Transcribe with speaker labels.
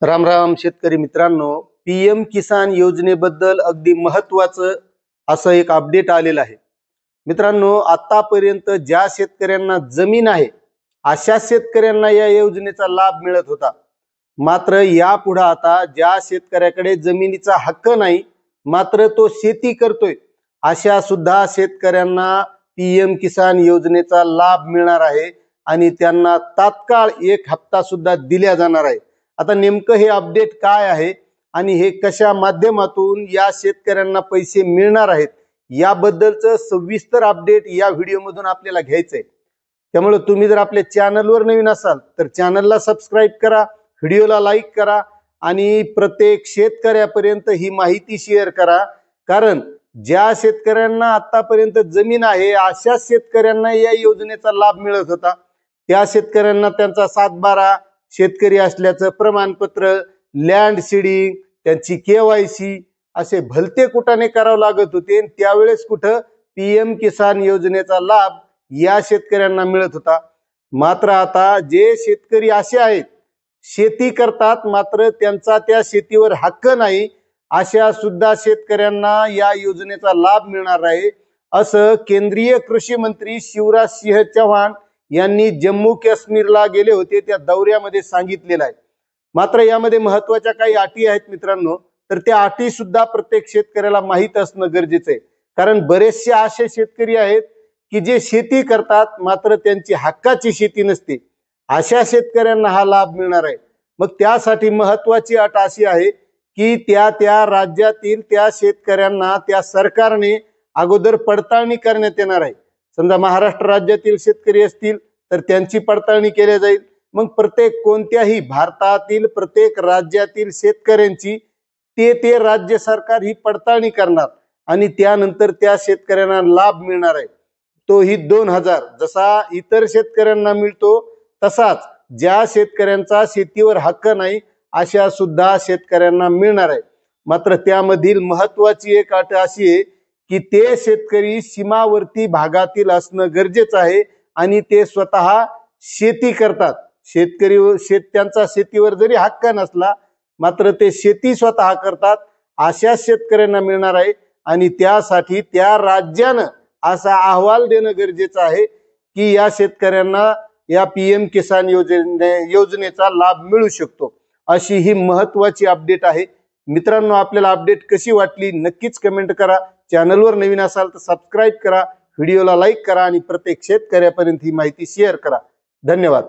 Speaker 1: राम राम शेतकरी मित्रांनो, पीएम किसान योजनेबद्दल अगदी महत्त्वाचं असं एक अपडेट आलेलं आहे। मित्रांनो, आतापर्यंत ज्या शेतकऱ्यांना जमीन आहे अशा शेतकऱ्यांना या योजनेचा लाभ मिळत होता। मात्र यापुढे आता ज्या शेतकऱ्याकडे जमिनीचा हक्क नाही मात्र तो शेती करतोय अशा सुद्धा शेतकऱ्यांना पीएम किसान योजनेचा लाभ मिळणार आहे आणि त्यांना तात्काळ 1 हप्ता सुद्धा दिला जाणार आहे। आता नेमकं हे अपडेट काय आहे आणि हे कशा माध्यमातून या शेतकऱ्यांना पैसे मिळणार आहेत याबद्दलचं सविस्तर अपडेट या व्हिडिओमधून आपल्याला घ्यायचंय। त्यामुळे तुम्ही जर आपल्या चॅनलवर नवीन असाल तर चॅनलला सबस्क्राइब करा, व्हिडिओला लाईक करा आणि प्रत्येक शेतकऱ्यापर्यंत ही माहिती शेअर करा। कारण ज्या शेतकऱ्यांना आतापर्यंत जमीन आहे अशा शेतकऱ्यांना या योजनेचा लाभ मिळत होता। त्या शेतकऱ्यांना त्यांचा 7/12 शेतकरी असल्याचं प्रमाणपत्र, लँड सीडिंग, त्यांची केवायसी असे भलते कुटाने करावं लागत होते। त्यावेळेस कुठं पीएम किसान योजनेचा लाभ या शेतकऱ्यांना मिळत होता। मात्र आता जे शेतकरी असे आहेत शेती करतात मात्र त्यांचा त्या शेतीवर हक्क नाही अशा सुद्धा शेतकऱ्यांना या योजनेचा लाभ मिळणार आहे, असं केंद्रीय कृषी मंत्री शिवराज सिंह चौहान यांनी जम्मू काश्मीरला गेले होते त्या दौऱ्यामध्ये सांगितलेलं आहे। मात्र यामध्ये महत्त्वाच्या काही अटी आहेत मित्रांनो, तर त्या अटी सुद्धा प्रत्येक शेतकऱ्याला माहित असणं गरजेचं आहे। कारण बरेचसे असे शेतकरी आहेत की जे शेती करतात मात्र त्यांची हक्काची शेती नसते, अशा शेतकऱ्यांना हा लाभ मिळणार आहे। मग त्यासाठी महत्त्वाची अट अशी आहे की त्या राज्यातील त्या शेतकऱ्यांना त्या सरकारने अगोदर पडताळणी करण्यात येणार आहे। समजा महाराष्ट्र राज्यातील शेतकरी असतील तर त्यांची पडताळणी केली जाईल। मग कोणत्याही भारतातील प्रत्येक राज्यातील शेतकऱ्यांची ते राज्य सरकार ही पडताळणी करणार आणि त्यानंतर त्या शेतकऱ्यांना लाभ मिळणार आहे। तोही 2000 जसा इतर शेतकऱ्यांना मिळतो तसाच ज्या शेतकऱ्यांचा शेतीवर हक्क नाही अशा सुद्धा शेतकऱ्यांना मिळणार आहे। मात्र त्यामधील महत्त्वाची एक अट अशी आहे की ते शेतकरी सीमावर्ती भागातील असणं गरजेचं आहे आणि ते स्वतः शेती करतात। त्यांचा शेतीवर जरी हक्क नसला मात्र ते शेती स्वतः करतात अशा शेतकऱ्यांना मिळणार आहे। आणि त्यासाठी त्या राज्यानं असा अहवाल देणं गरजेचं आहे की या शेतकऱ्यांना या पीएम किसान योजनेचा लाभ मिळू शकतो। अशी ही महत्त्वाची अपडेट आहे। मित्रांनो, आपल्याला अपडेट कशी वाटली नक्कीच कमेंट करा। चॅनलवर नवीन असाल तर सबस्क्राइब करा, व्हिडिओला लाईक करा आणि प्रत्येक शेतकऱ्यापर्यंत ही माहिती शेअर करा। धन्यवाद।